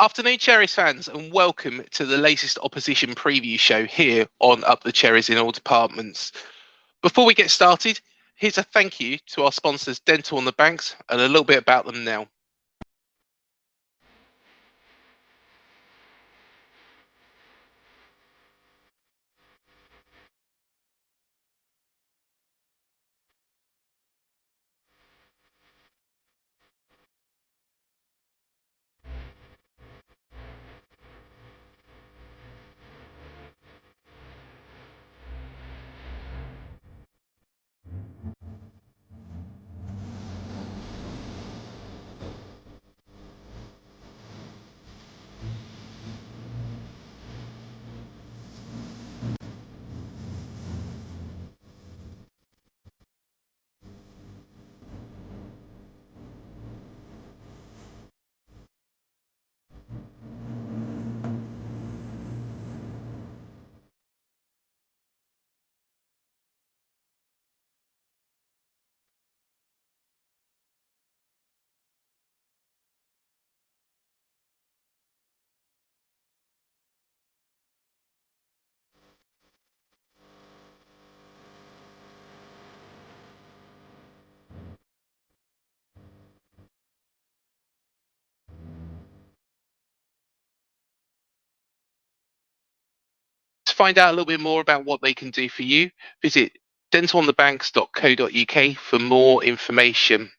Afternoon, Cherries fans, and welcome to the latest opposition preview show here on Up the Cherries in all departments. Before we get started, here's a thank you to our sponsors, Dental on the Banks, and a little bit about them now. To find out a little bit more about what they can do for you, visit dentalonthebanks.co.uk for more information.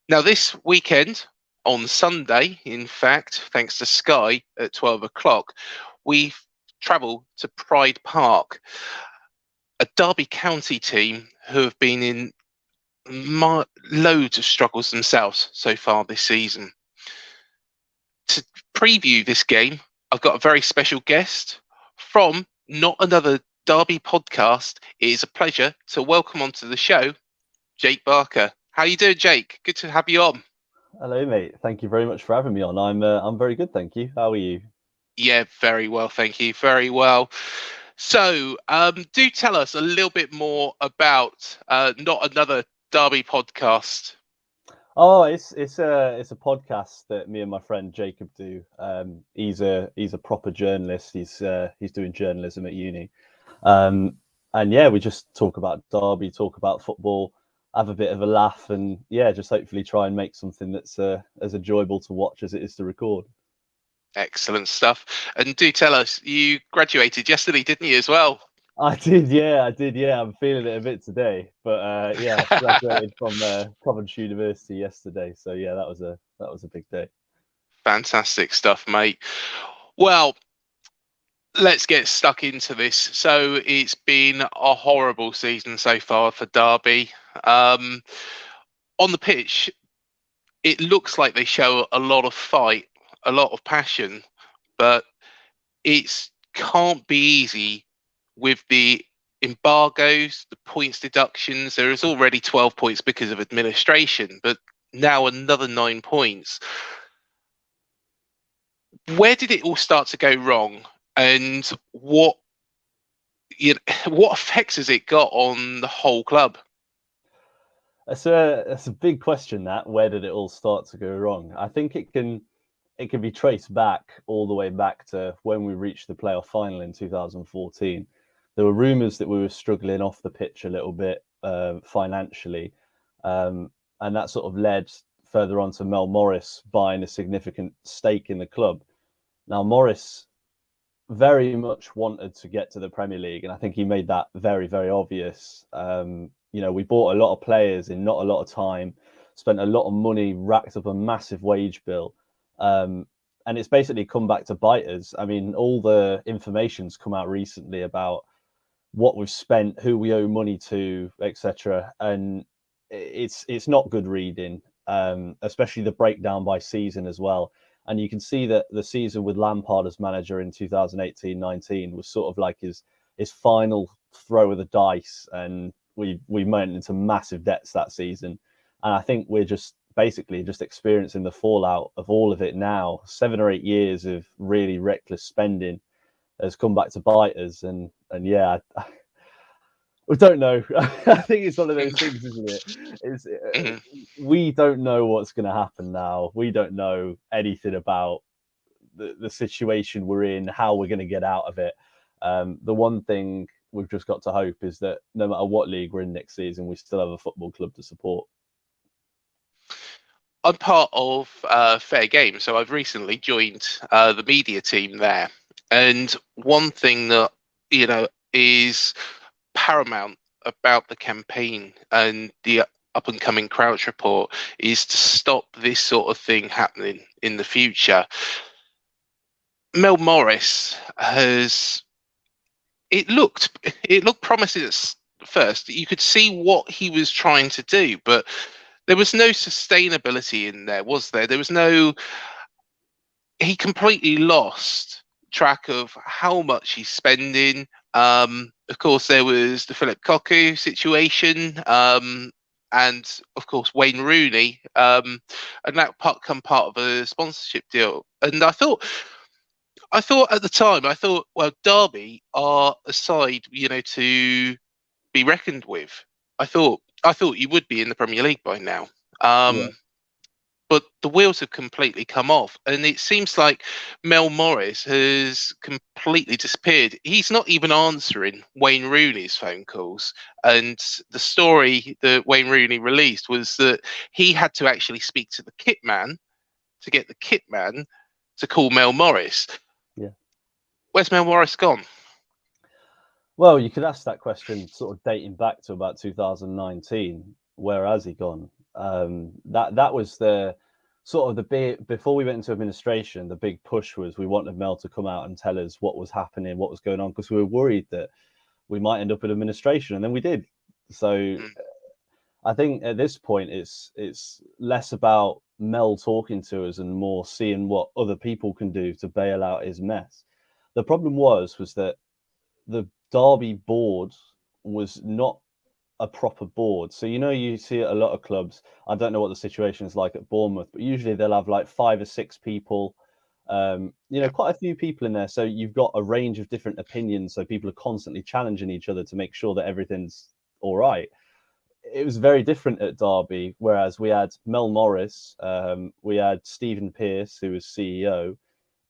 Now, this weekend, on Sunday, in fact, thanks to Sky at 12 o'clock, we travel to Pride Park, a Derby County team who have been in loads of struggles themselves so far this season. To preview this game, I've got a very special guest from Not Another Derby podcast. It is a pleasure to welcome onto the show, Jake Barker. How you doing, Jake? Good to have you on. Hello, mate. Thank you very much for having me on. I'm very good, thank you. How are you? Yeah, very well, thank you. Very well. So, do tell us a little bit more about Not Another Derby podcast. Oh, it's a podcast that me and my friend Jacob do. He's a proper journalist. He's doing journalism at uni, and yeah, we just talk about Derby, talk about football, have a bit of a laugh, and yeah, just hopefully try and make something that's as enjoyable to watch as it is to record. Excellent stuff. And do tell us, you graduated yesterday, didn't you, as well? I did, yeah. I'm feeling it a bit today, but yeah, I graduated from Coventry University yesterday, so yeah, that was a big day. Fantastic stuff, mate. Well, let's get stuck into this. So it's been a horrible season so far for Derby. On the pitch, it looks like they show a lot of fight, a lot of passion, but it can't be easy with the embargoes, the points deductions. There is already 12 points because of administration, but now another 9 points. Where did it all start to go wrong, and what effects has it got on the whole club? That's a big question. That where did it all start to go wrong? I think it can be traced back all the way back to when we reached the playoff final in 2014. There were rumours that we were struggling off the pitch a little bit financially, and that sort of led further on to Mel Morris buying a significant stake in the club. Now, Morris very much wanted to get to the Premier League, and I think he made that very, very obvious. We bought a lot of players in not a lot of time, spent a lot of money, racked up a massive wage bill. And it's basically come back to bite us. I mean, all the information's come out recently about what we've spent, who we owe money to, etc. And it's not good reading, especially the breakdown by season as well. And you can see that the season with Lampard as manager in 2018-19 was sort of like his final throw of the dice, and we went into massive debts that season. And I think we're just basically just experiencing the fallout of all of it now. 7 or 8 years of really reckless spending has come back to bite us, and yeah, we don't know. I think it's one of those things, isn't it? We don't know what's going to happen now. We don't know anything about the situation we're in, how we're going to get out of it. The one thing we've just got to hope is that no matter what league we're in next season, we still have a football club to support. I'm part of Fair Game, so I've recently joined the media team there. And one thing that, is paramount about the campaign and the up and coming Crouch Report is to stop this sort of thing happening in the future. Mel Morris has it looked promising at first. You could see what he was trying to do, but there was no sustainability in there, was there? There was no. He completely lost track of how much he's spending. Of course, there was the Philip Cocu situation, and of course Wayne Rooney, and that come part of a sponsorship deal. And I thought at the time, well, Derby are a side, to be reckoned with. I thought you would be in the Premier League by now. Yeah. But the wheels have completely come off, and it seems like Mel Morris has completely disappeared. He's not even answering Wayne Rooney's phone calls. And the story that Wayne Rooney released was that he had to actually speak to the kit man to get the kit man to call Mel Morris. Yeah. Where's Mel Morris gone? Well, you could ask that question sort of dating back to about 2019. Where has he gone? That was the sort of the big, before we went into administration, the big push was we wanted Mel to come out and tell us what was happening, what was going on, because we were worried that we might end up in administration, and then we did. So I think at this point it's less about Mel talking to us and more seeing what other people can do to bail out his mess. The problem was that the Derby board was not a proper board. So, you see at a lot of clubs, I don't know what the situation is like at Bournemouth, but usually they'll have like 5 or 6 people, quite a few people in there. So you've got a range of different opinions. So people are constantly challenging each other to make sure that everything's all right. It was very different at Derby, whereas we had Mel Morris, we had Stephen Pearce, who was CEO,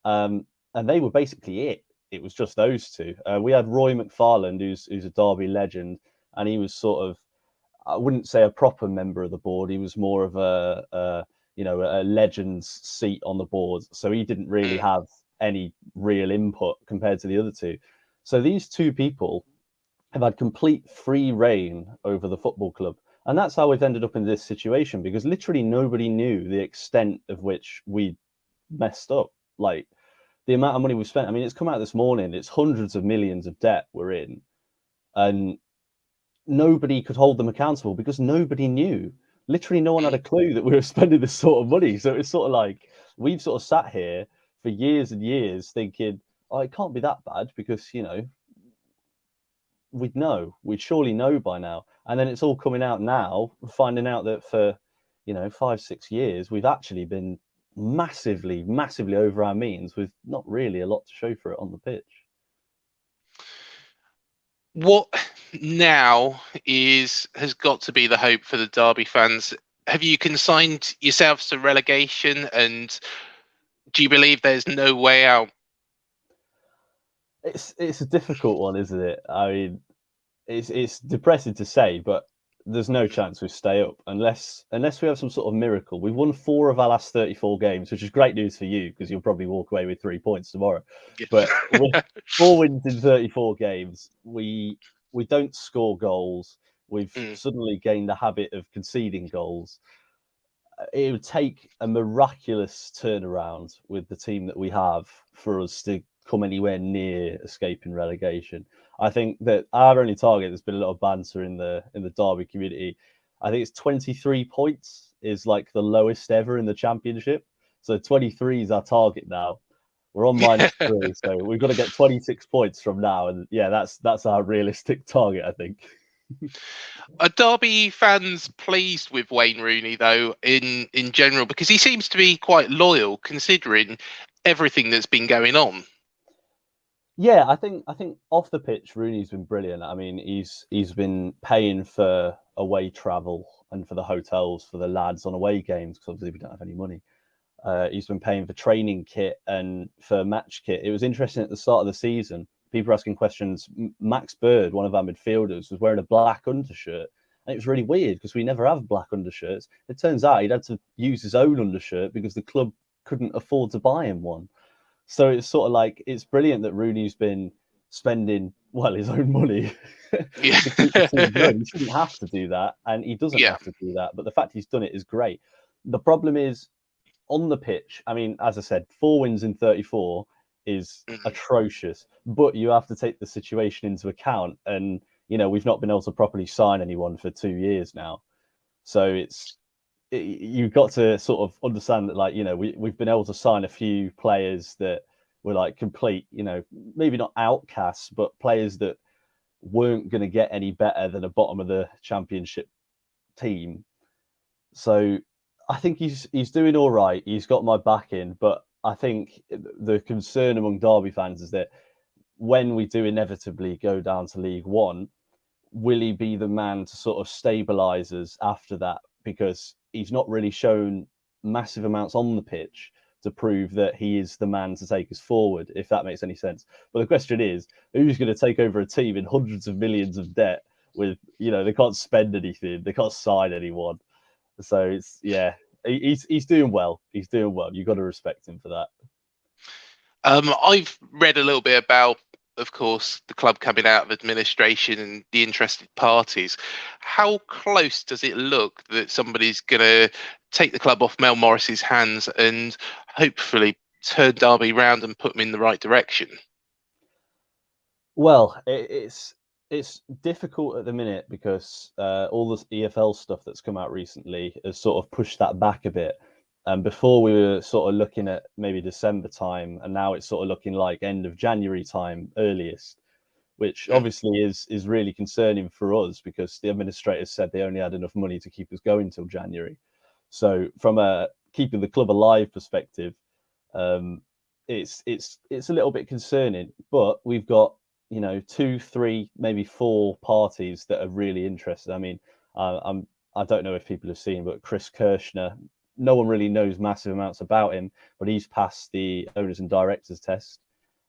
and they were basically it. It was just those two. We had Roy McFarland, who's a Derby legend, and he was sort of, I wouldn't say a proper member of the board. He was more of a legend's seat on the board. So he didn't really have any real input compared to the other two. So these two people have had complete free reign over the football club. And that's how we've ended up in this situation, because literally nobody knew the extent of which we messed up. Like the amount of money we spent. I mean, it's come out this morning. It's hundreds of millions of debt we're in. And nobody could hold them accountable because nobody knew. Literally no one had a clue that we were spending this sort of money. So it's sort of like we've sort of sat here for years and years thinking, oh, it can't be that bad because, we'd surely know by now. And then it's all coming out now, finding out that for, 5-6 years, we've actually been massively over our means with not really a lot to show for it on the pitch. What now has got to be the hope for the Derby fans? Have you consigned yourselves to relegation, and do you believe there's no way out? It's a difficult one, isn't it? I mean, it's depressing to say, but there's no chance we stay up unless we have some sort of miracle. We've won 4 of our last 34 games, which is great news for you because you'll probably walk away with 3 points tomorrow. Yeah. But with 4 wins in 34 games, we don't score goals. We've suddenly gained the habit of conceding goals. It would take a miraculous turnaround with the team that we have for us to come anywhere near escaping relegation. I think that our only target, there's been a lot of banter in the Derby community. I think it's 23 points is like the lowest ever in the championship. So 23 is our target now. We're on -3, so we've got to get 26 points from now, and yeah, that's our realistic target, I think. Are Derby fans pleased with Wayne Rooney though, in general, because he seems to be quite loyal considering everything that's been going on? Yeah, I think off the pitch, Rooney's been brilliant. I mean, he's been paying for away travel and for the hotels for the lads on away games because obviously we don't have any money. He's been paying for training kit and for match kit. It was interesting at the start of the season. People were asking questions. Max Bird, one of our midfielders, was wearing a black undershirt. And it was really weird because we never have black undershirts. It turns out he'd had to use his own undershirt because the club couldn't afford to buy him one. So it's sort of like, it's brilliant that Rooney's been spending, well, his own money Yeah. to keep the team going. He shouldn't have to do that, and he doesn't Yeah. have to do that. But the fact he's done it is great. The problem is, on the pitch, I mean, as I said, 4 wins in 34 is atrocious, but you have to take the situation into account. And, we've not been able to properly sign anyone for 2 years now. So you've got to sort of understand that, like, we've been able to sign a few players that were like complete, maybe not outcasts, but players that weren't going to get any better than a bottom of the championship team. So I think he's doing all right. He's got my backing, but I think the concern among Derby fans is that when we do inevitably go down to League One, will he be the man to sort of stabilise us after that? Because he's not really shown massive amounts on the pitch to prove that he is the man to take us forward, if that makes any sense. But the question is, who's going to take over a team in hundreds of millions of debt with, they can't spend anything, they can't sign anyone. So he's doing well. He's doing well. You've got to respect him for that. I've read a little bit about, of course, the club coming out of administration and the interested parties. How close does it look that somebody's going to take the club off Mel Morris's hands and hopefully turn Derby round and put them in the right direction? Well, it's difficult at the minute because all this EFL stuff that's come out recently has sort of pushed that back a bit. And before we were sort of looking at maybe December time, and now it's sort of looking like end of January time, earliest, which obviously is really concerning for us because the administrators said they only had enough money to keep us going till January. So from a keeping the club alive perspective, it's a little bit concerning. But we've got 2, 3, maybe 4 parties that are really interested. I mean, I don't know if people have seen, but Chris Kirshner, no one really knows massive amounts about him, but he's passed the owners and directors test,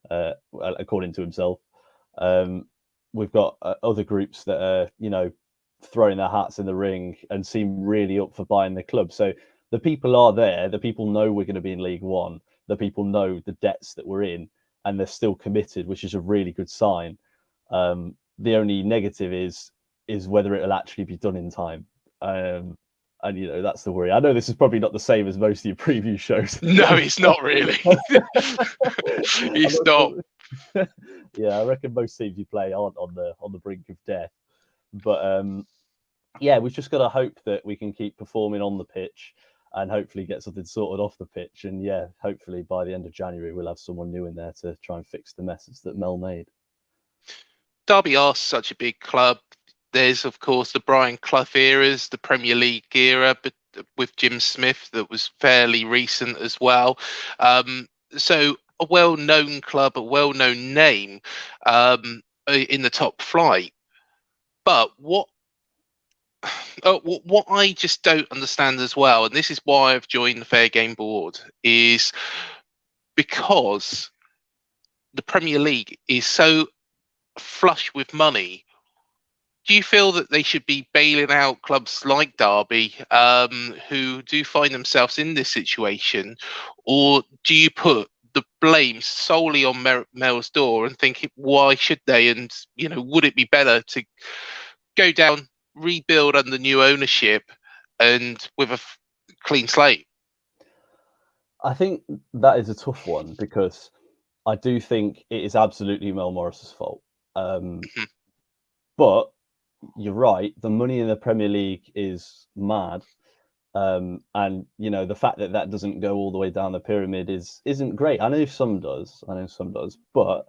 according to himself. We've got other groups that are, throwing their hats in the ring and seem really up for buying the club. So the people are there. The people know we're going to be in League One. The people know the debts that we're in, and they're still committed, which is a really good sign. The only negative is whether it'll actually be done in time. And that's the worry. I know this is probably not the same as most of your preview shows. No, it's not really. It's not. Yeah, I reckon most teams you play aren't on the brink of death. But we've just got to hope that we can keep performing on the pitch and hopefully get something sorted off the pitch. And hopefully by the end of January we'll have someone new in there to try and fix the messes that Mel made. Derby are such a big club. There's, of course, the Brian Clough eras, the Premier League era, but with Jim Smith that was fairly recent as well. So a well-known club, a well-known name in the top flight. But what I just don't understand as well, and this is why I've joined the Fair Game Board, is because the Premier League is so flush with money. Do you feel that they should be bailing out clubs like Derby, who do find themselves in this situation, or do you put the blame solely on Mel's door and think, why should they? And would it be better to go down, rebuild under new ownership, and with a clean slate? I think that is a tough one because I do think it is absolutely Mel Morris's fault. But you're right, the money in the Premier League is mad. And the fact that doesn't go all the way down the pyramid isn't great. I know some does, but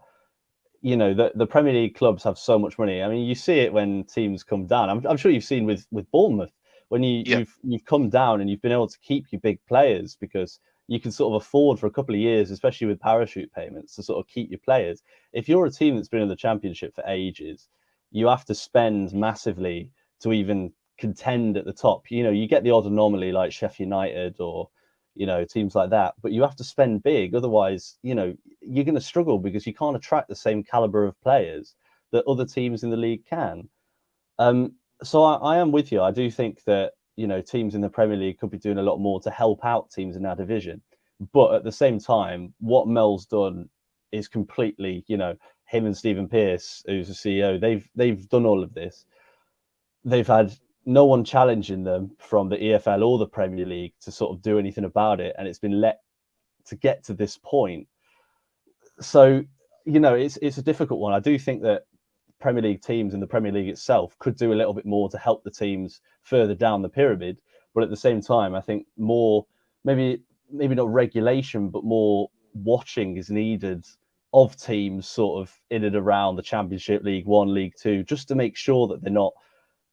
the Premier League clubs have so much money. I mean, you see it when teams come down. I'm sure you've seen with Bournemouth when you've come down and you've been able to keep your big players because you can sort of afford for a couple of years, especially with parachute payments, to sort of keep your players. If you're a team that's been in the Championship for ages, you have to spend massively to even contend at the top. You get the odd anomaly like Sheffield United or teams like that. But you have to spend big, otherwise, you're going to struggle because you can't attract the same caliber of players that other teams in the league can. So I am with you. I do think that teams in the Premier League could be doing a lot more to help out teams in our division. But at the same time, what Mel's done is completely, him and Stephen Pearce, who's the CEO, they've done all of this. They've had no one challenging them from the EFL or the Premier League to sort of do anything about it, and it's been let to get to this point. So, it's a difficult one. I do think that Premier League teams and the Premier League itself could do a little bit more to help the teams further down the pyramid. But at the same time, I think more, maybe not regulation, but more watching is needed of teams sort of in and around the Championship, League One, League Two, just to make sure that they're not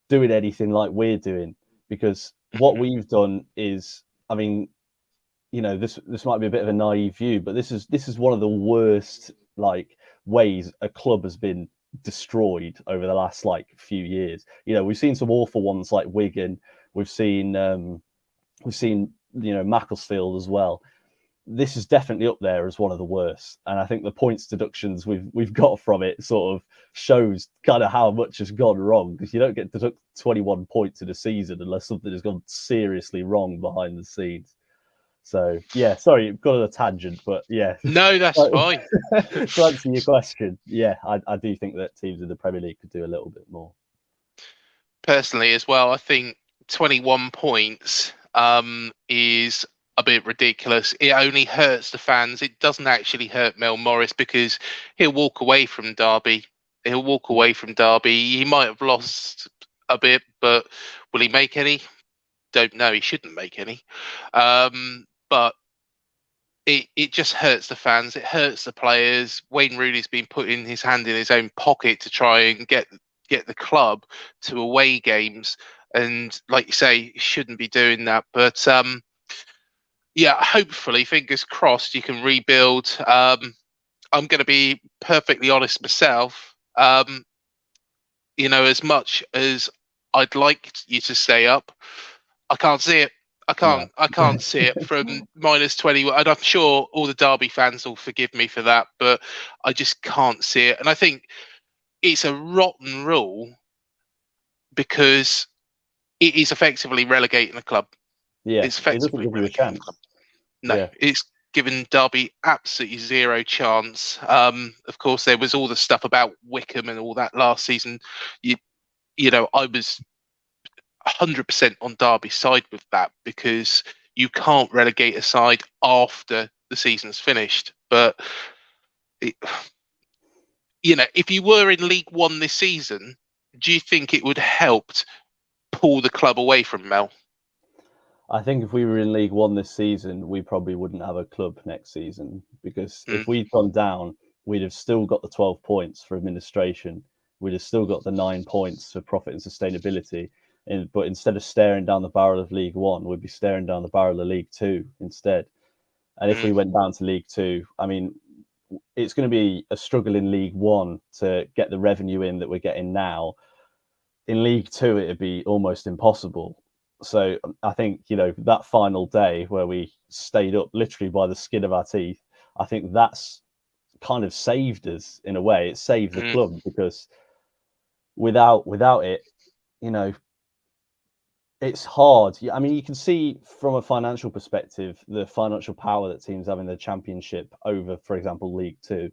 doing anything like we're doing. Because what we've done is, I mean, this might be a bit of a naive view, but this is one of the worst ways a club has been destroyed over the last few years. We've seen some awful ones like Wigan. We've seen Macclesfield as well. This is definitely up there as one of the worst, and I think the points deductions we've got from it sort of shows kind of how much has gone wrong, because you don't get deduct 21 points in a season unless something has gone seriously wrong behind the scenes. So yeah, sorry, got on a tangent, but yeah. No, that's fine. To answer your question, yeah, I do think that teams in the Premier League could do a little bit more. Personally, as well, I think 21 points is a bit ridiculous. It only hurts the fans. It doesn't actually hurt Mel Morris, because he'll walk away from Derby. He might have lost a bit, but will he make any? Don't know. He shouldn't make any. But it just hurts the fans. It hurts the players. Wayne Rooney's been putting his hand in his own pocket to try and get the club to away games, and like you say, he shouldn't be doing that. But yeah, hopefully, fingers crossed, you can rebuild. I'm going to be perfectly honest myself. As much as I'd like you to stay up, I can't see it. I can't see it from -20. And I'm sure all the Derby fans will forgive me for that, but I just can't see it. And I think it's a rotten rule, because it is effectively relegating the club. Yeah, it's effectively it relegating the club. No, yeah. It's given Derby absolutely zero chance. Of course, there was all the stuff about Wickham and all that last season. I was 100% on Derby's side with that, because you can't relegate a side after the season's finished. But if you were in League One this season, do you think it would help pull the club away from Mel? I think if we were in League One this season, we probably wouldn't have a club next season, because if we'd gone down, we'd have still got the 12 points for administration. We'd have still got the 9 points for profit and sustainability. But instead of staring down the barrel of League One, we'd be staring down the barrel of League Two instead. And if we went down to League Two, I mean, it's going to be a struggle in League One to get the revenue in that we're getting now. In League Two, it'd be almost impossible. So I think, that final day where we stayed up literally by the skin of our teeth, I think that's kind of saved us in a way. It saved the club, because without it, it's hard. I mean, you can see from a financial perspective, the financial power that teams have in the Championship over, for example, League Two.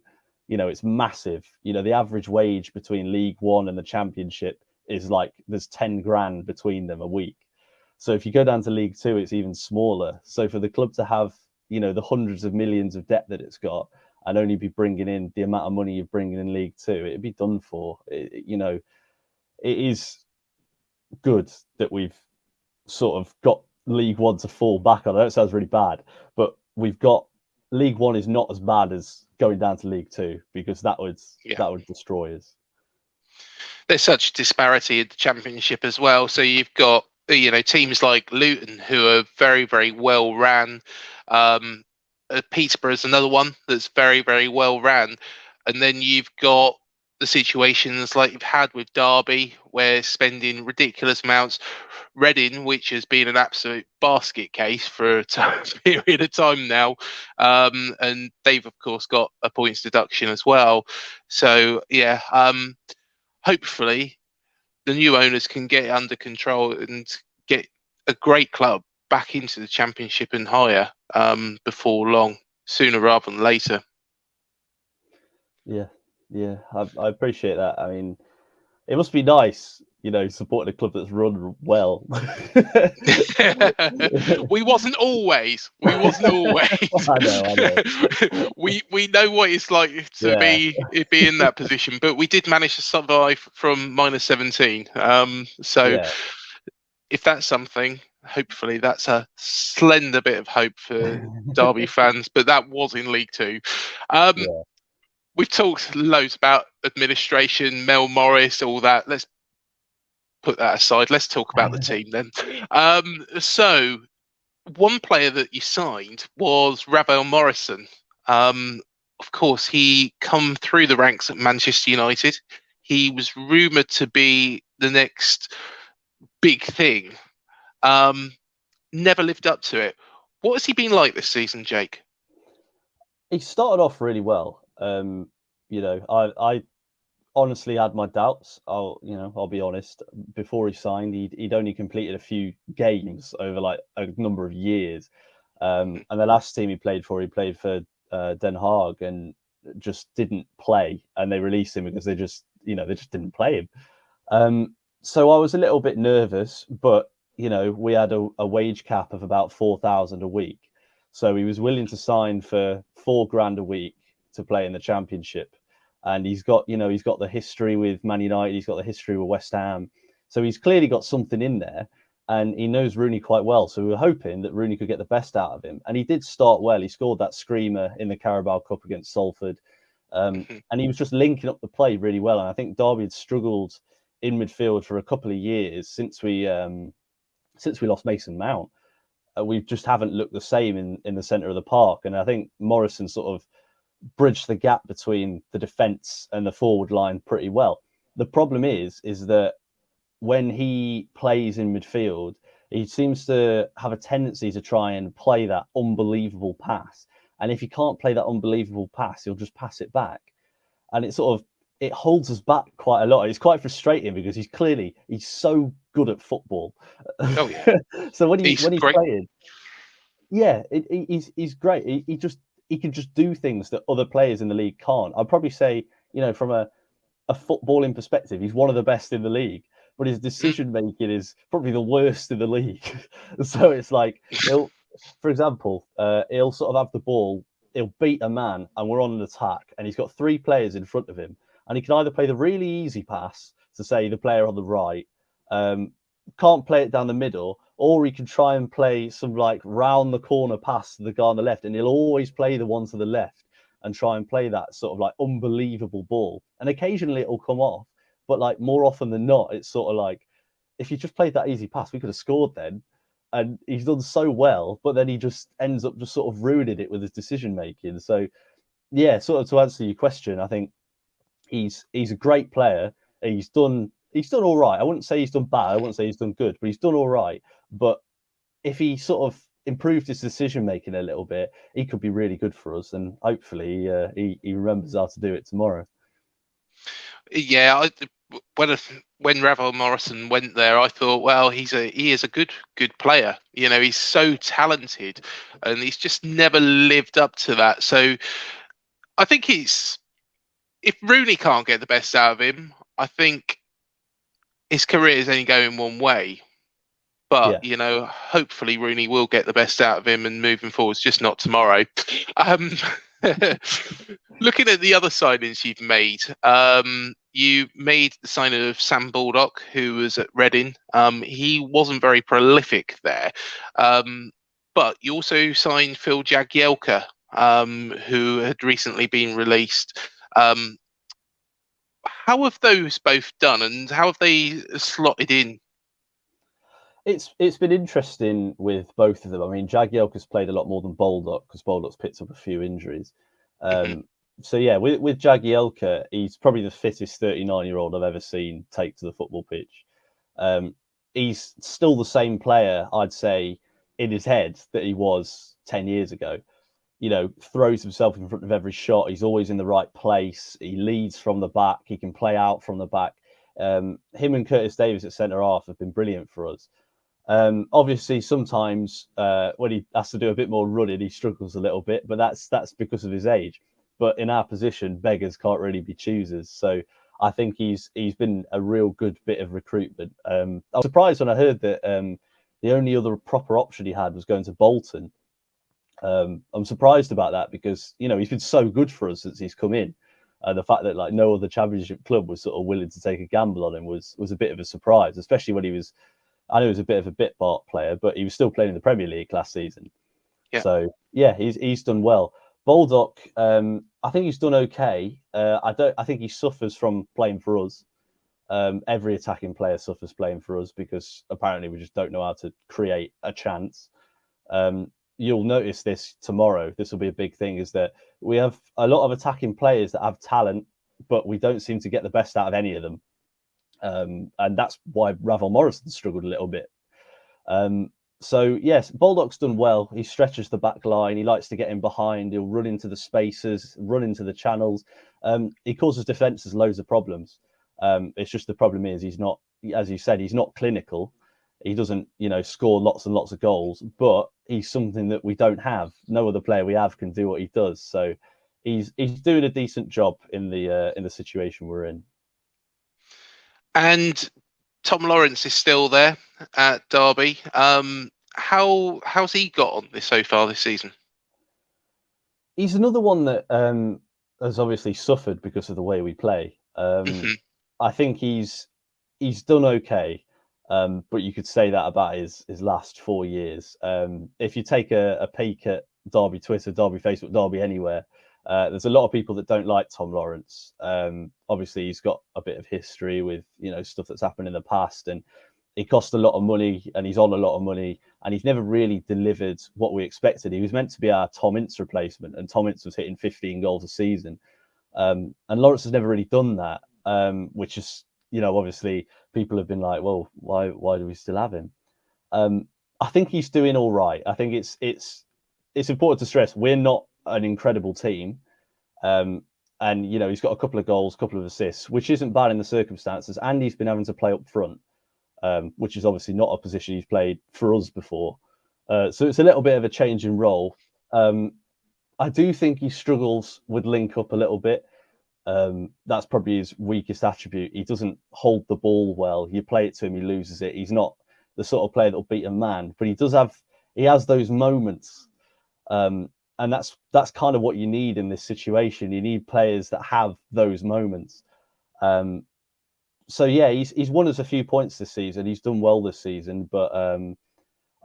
It's massive. The average wage between League One and the Championship is there's 10 grand between them a week. So if you go down to League Two, it's even smaller. So for the club to have, the hundreds of millions of debt that it's got, and only be bringing in the amount of money you're bringing in League Two, it'd be done for. It is good that we've sort of got League One to fall back on. I know it sounds really bad, but we've got League One is not as bad as going down to League Two, because that would destroy us. There's such disparity in the Championship as well. So you've got teams like Luton, who are very, very well ran. Peterborough is another one that's very, very well ran, and then you've got the situations like you've had with Derby, where spending ridiculous amounts, Reading, which has been an absolute basket case for a period of time now, and they've of course got a points deduction as well. So yeah, hopefully the new owners can get it under control and get a great club back into the Championship and higher before long, sooner rather than later. Yeah, I appreciate that. I mean, it must be nice, supporting a club that's run well. We wasn't always. I know. We know what it's like to Yeah, be in that position, but we did manage to survive from -17. So yeah, if that's something, hopefully that's a slender bit of hope for Derby fans. But that was in League Two. yeah. We've talked loads about administration, Mel Morris, all that. Let's put that aside. Let's talk about the team then. So one player that you signed was Ravel Morrison. Of course, he come through the ranks at Manchester United. He was rumoured to be the next big thing. Never lived up to it. What has he been like this season, Jake? He started off really well. I honestly had my doubts. I'll be honest. Before he signed, he'd only completed a few games over like a number of years. And the last team he played for Den Haag and just didn't play. And they released him because they just didn't play him. So I was a little bit nervous, but we had a wage cap of about 4,000 a week. So he was willing to sign for $4,000 a week to play in the Championship. And he's got the history with Man United. He's got the history with West Ham. So he's clearly got something in there, and he knows Rooney quite well. So we were hoping that Rooney could get the best out of him. And he did start well. He scored that screamer in the Carabao Cup against Salford. And he was just linking up the play really well. And I think Derby had struggled in midfield for a couple of years since we lost Mason Mount. We just haven't looked the same in the centre of the park. And I think Morrison sort of bridged the gap between the defence and the forward line pretty well. The problem is that when he plays in midfield, he seems to have a tendency to try and play that unbelievable pass. And if he can't play that unbelievable pass, he'll just pass it back. And it holds us back quite a lot. It's quite frustrating because he's so good at football. Oh yeah. So when he's great. playing, yeah, he's great. He can just do things that other players in the league can't. I'd probably say, from a footballing perspective, he's one of the best in the league, but his decision making is probably the worst in the league. So it's like, for example, he'll sort of have the ball, he'll beat a man, and we're on an attack, and he's got three players in front of him, and he can either play the really easy pass to, say, the player on the right, can't play it down the middle, or he can try and play some like round the corner pass to the guy on the left, and he'll always play the one to the left and try and play that sort of like unbelievable ball. And occasionally it'll come off, but like more often than not, it's sort of like, if you just played that easy pass, we could have scored then. And he's done so well, but then he just ends up just sort of ruining it with his decision making. So yeah, sort of to answer your question, I think he's a great player. He's done all right. I wouldn't say he's done bad. I wouldn't say he's done good, but he's done all right. But if he sort of improved his decision making a little bit, he could be really good for us. And hopefully he remembers how to do it tomorrow. Yeah, when Ravel Morrison went there, I thought, well, he is a good player. He's so talented, and he's just never lived up to that. So I think if Rooney can't get the best out of him, I think his career is only going one way. But hopefully Rooney will get the best out of him and moving forwards, just not tomorrow. Looking at the other signings you've made, you made the signing of Sam Baldock, who was at Reading. He wasn't very prolific there, but you also signed Phil Jagielka, who had recently been released. How have those both done, and how have they slotted in? It's been interesting with both of them. I mean, Jagielka's played a lot more than Baldock because Baldock's picked up a few injuries. So yeah, with Jagielka, he's probably the fittest 39-year-old I've ever seen take to the football pitch. He's still the same player, I'd say, in his head that he was 10 years ago. Throws himself in front of every shot. He's always in the right place. He leads from the back. He can play out from the back. Him and Curtis Davies at centre half have been brilliant for us. Obviously, sometimes when he has to do a bit more running, he struggles a little bit, but that's because of his age. But in our position, beggars can't really be choosers. So I think he's been a real good bit of recruitment. I was surprised when I heard that the only other proper option he had was going to Bolton. I'm surprised about that because he's been so good for us since he's come in. The fact that like no other Championship club was sort of willing to take a gamble on him was a bit of a surprise, especially when he was. I know he was a bit of a bit part player, but he was still playing in the Premier League last season. Yeah. So yeah, he's done well. Baldock, I think he's done okay. I think he suffers from playing for us. Every attacking player suffers playing for us because apparently we just don't know how to create a chance. You'll notice this tomorrow. This will be a big thing: is that we have a lot of attacking players that have talent, but we don't seem to get the best out of any of them. And that's why Ravel Morrison struggled a little bit. So yes, Baldock's done well. He stretches the back line. He likes to get in behind. He'll run into the spaces, run into the channels. He causes defences loads of problems. It's just the problem is he's not, as you said, he's not clinical. He doesn't, score lots and lots of goals, but he's something that we don't have. No other player we have can do what he does. So he's doing a decent job in the situation we're in. And Tom Lawrence is still there at Derby. How's he got on this so far this season? He's another one that has obviously suffered because of the way we play. I think he's done okay, but you could say that about his last 4 years. If you take a peek at Derby Twitter, Derby Facebook, Derby anywhere, there's a lot of people that don't like Tom Lawrence. Obviously, he's got a bit of history with stuff that's happened in the past, and he cost a lot of money, and he's on a lot of money, and he's never really delivered what we expected. He was meant to be our Tom Ince replacement, and Tom Ince was hitting 15 goals a season, and Lawrence has never really done that, which is obviously people have been like, well, why do we still have him? I think he's doing all right. I think it's important to stress we're not an incredible team. And he's got a couple of goals, a couple of assists, which isn't bad in the circumstances. And he's been having to play up front, which is obviously not a position he's played for us before. So it's a little bit of a change in role. I do think he struggles with link up a little bit. That's probably his weakest attribute. He doesn't hold the ball well. You play it to him, he loses it. He's not the sort of player that'll beat a man, but he has those moments. And that's kind of what you need in this situation. You need players that have those moments. So yeah, he's won us a few points this season. He's done well this season, but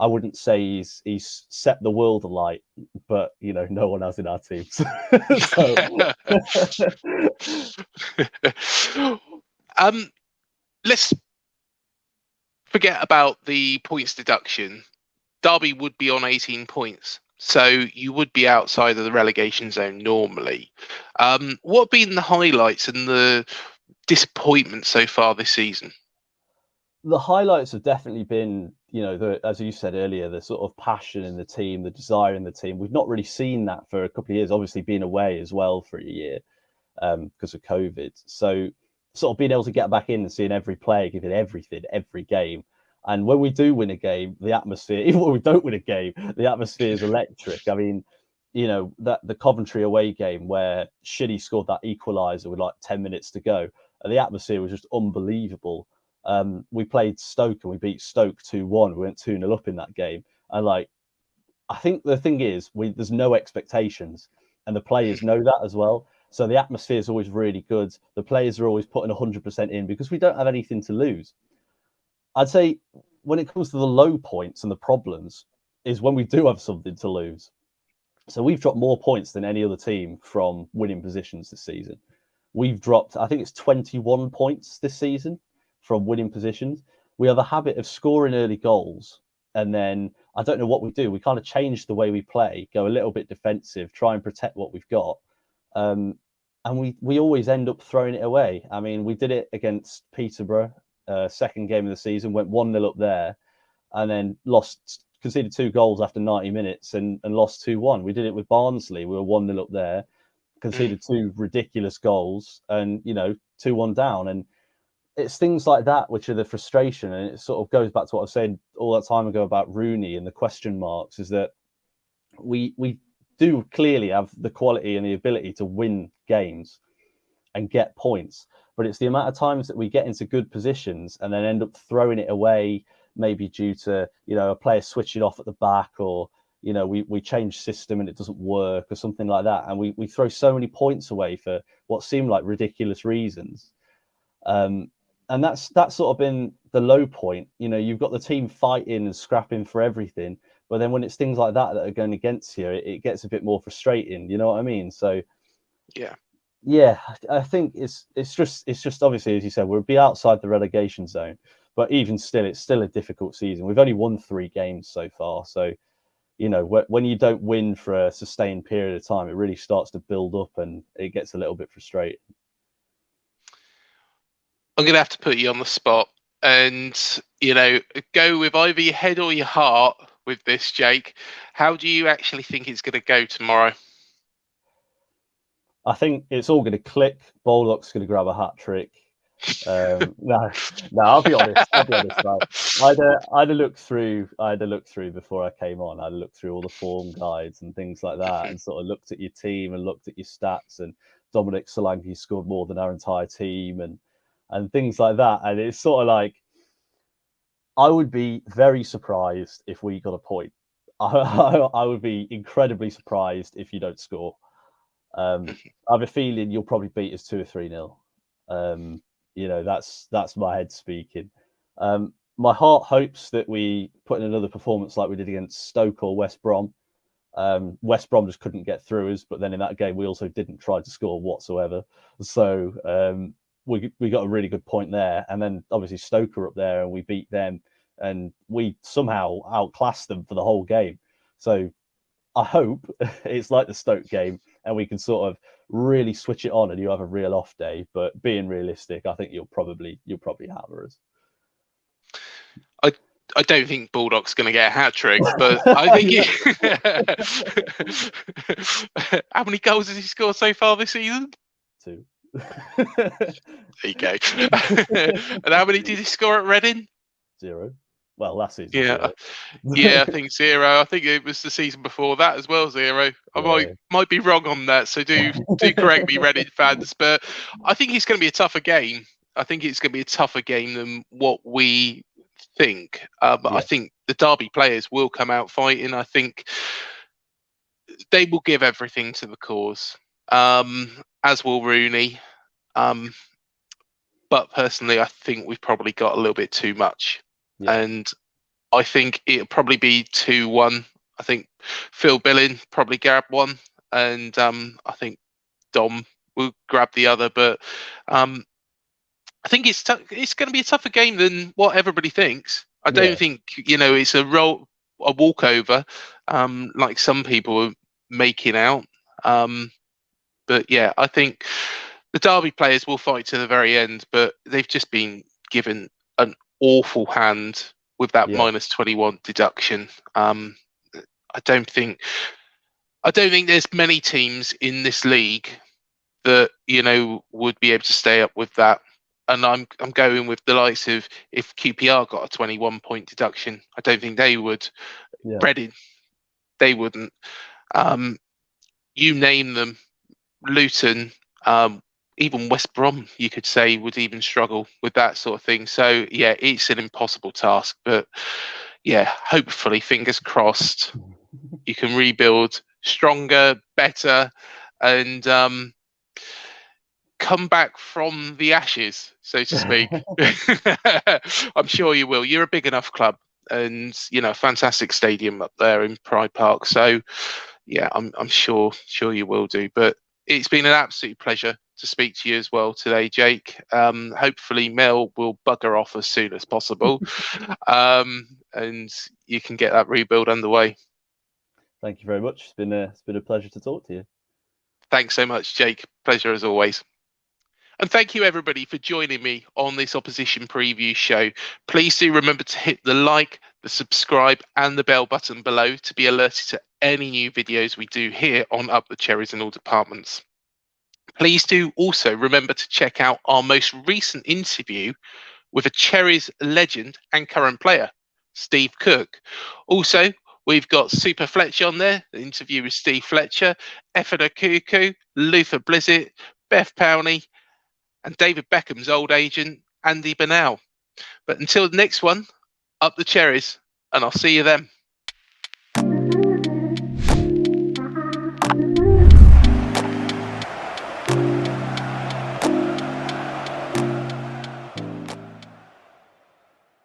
I wouldn't say he's set the world alight. But no one has in our team. Let's forget about the points deduction. Derby would be on 18 points. So you would be outside of the relegation zone normally. What have been the highlights and the disappointment so far this season? The highlights have definitely been, as you said earlier, the sort of passion in the team, the desire in the team. We've not really seen that for a couple of years, obviously being away as well for a year because of COVID. So sort of being able to get back in and seeing every player giving everything, every game. And when we do win a game, the atmosphere, even when we don't win a game, the atmosphere is electric. I mean, that the Coventry away game where Shitty scored that equaliser with like 10 minutes to go, and the atmosphere was just unbelievable. We played Stoke and we beat Stoke 2-1. We went 2-0 up in that game. And I think the thing is, there's no expectations, and the players know that as well. So the atmosphere is always really good. The players are always putting 100% in because we don't have anything to lose. I'd say when it comes to the low points and the problems is when we do have something to lose. So we've dropped more points than any other team from winning positions this season. We've dropped, I think it's 21 points this season from winning positions. We have a habit of scoring early goals. And then I don't know what we do. We kind of change the way we play, go a little bit defensive, try and protect what we've got. and we always end up throwing it away. I mean, we did it against Peterborough, second game of the season, went 1-0 up there, and then conceded 2 goals after 90 minutes and lost 2-1. We did it with Barnsley. We were 1-0 up there, conceded 2 ridiculous goals, and 2-1 down. And it's things like that which are the frustration, and it sort of goes back to what I said all that time ago about Rooney and the question marks, is that we do clearly have the quality and the ability to win games and get points, but it's the amount of times that we get into good positions and then end up throwing it away, maybe due to a player switching off at the back, or we change system and it doesn't work or something like that, and we throw so many points away for what seem like ridiculous reasons. And that's sort of been the low point. You've got the team fighting and scrapping for everything, but then when it's things like that are going against you, it gets a bit more frustrating. You know what I mean? So yeah, I think it's just obviously, as you said, we'll be outside the relegation zone, but even still, it's still a difficult season. We've only won 3 games so far, so when you don't win for a sustained period of time, it really starts to build up and it gets a little bit frustrating. I'm going to have to put you on the spot and, go with either your head or your heart with this, Jake. How do you actually think it's going to go tomorrow? I think it's all going to click. Baldock's going to grab a hat trick. No, I'll be honest. Right? I had a look through before I came on. I had a look through all the form guides and things like that, and sort of looked at your team and looked at your stats. And Dominic Solanke scored more than our entire team, and things like that. And it's sort of like, I would be very surprised if we got a point. I would be incredibly surprised if you don't score. I have a feeling you'll probably beat us 2 or 3-0. That's my head speaking. My heart hopes that we put in another performance like we did against Stoke or West Brom. West Brom just couldn't get through us, but then in that game we also didn't try to score whatsoever. So we got a really good point there, and then obviously Stoke are up there and we beat them, and we somehow outclassed them for the whole game. So I hope it's like the Stoke game and we can sort of really switch it on and you have a real off day. But being realistic, I think you'll probably hammer us. I don't think Baldock's going to get a hat trick, but I think how many goals has he scored so far this season? 2. There you go. And how many did he score at Reading? 0. Well, last season. Yeah, 0. yeah, I think 0. I think it was the season before that as well, 0. I might be wrong on that, so do correct me, Reading fans. But I think it's going to be a tougher game. I think it's going to be a tougher game than what we think. But I think the Derby players will come out fighting. I think they will give everything to the cause, as will Rooney. But personally, I think we've probably got a little bit too much. And I think it'll probably be 2-1. I think Phil Billing probably grab one, and I think Dom will grab the other. But I think it's going to be a tougher game than what everybody thinks. I don't think it's a walkover, like some people are making out. But yeah, I think the Derby players will fight to the very end, but they've just been given an awful hand with that minus 21 deduction. I don't think there's many teams in this league that would be able to stay up with that. And I'm going with the likes of, if QPR got a 21-point deduction, I don't think they would. Reading, they wouldn't. You name them, Luton, even West Brom, you could say, would even struggle with that sort of thing. So yeah, it's an impossible task. But yeah, hopefully, fingers crossed, you can rebuild stronger, better, and come back from the ashes, so to speak. I'm sure you will. You're a big enough club, and fantastic stadium up there in Pride Park. So yeah, I'm sure you will do. But it's been an absolute pleasure to speak to you as well today, Jake. Hopefully Mel will bugger off as soon as possible, and you can get that rebuild underway. Thank you very much. It's been a pleasure to talk to you. Thanks so much, Jake. Pleasure as always. And thank you, everybody, for joining me on this opposition preview show. Please do remember to hit the like, the subscribe, and the bell button below to be alerted to any new videos we do here on Up the Cherries in all departments. Please do also remember to check out our most recent interview with a Cherries legend and current player, Steve Cook. Also, we've got Super Fletcher on there, the interview with Steve Fletcher, Efford Okuku, Luther Blizzett, Beth Powney, and David Beckham's old agent, Andy Bernal. But until the next one, up the cherries, and I'll see you then.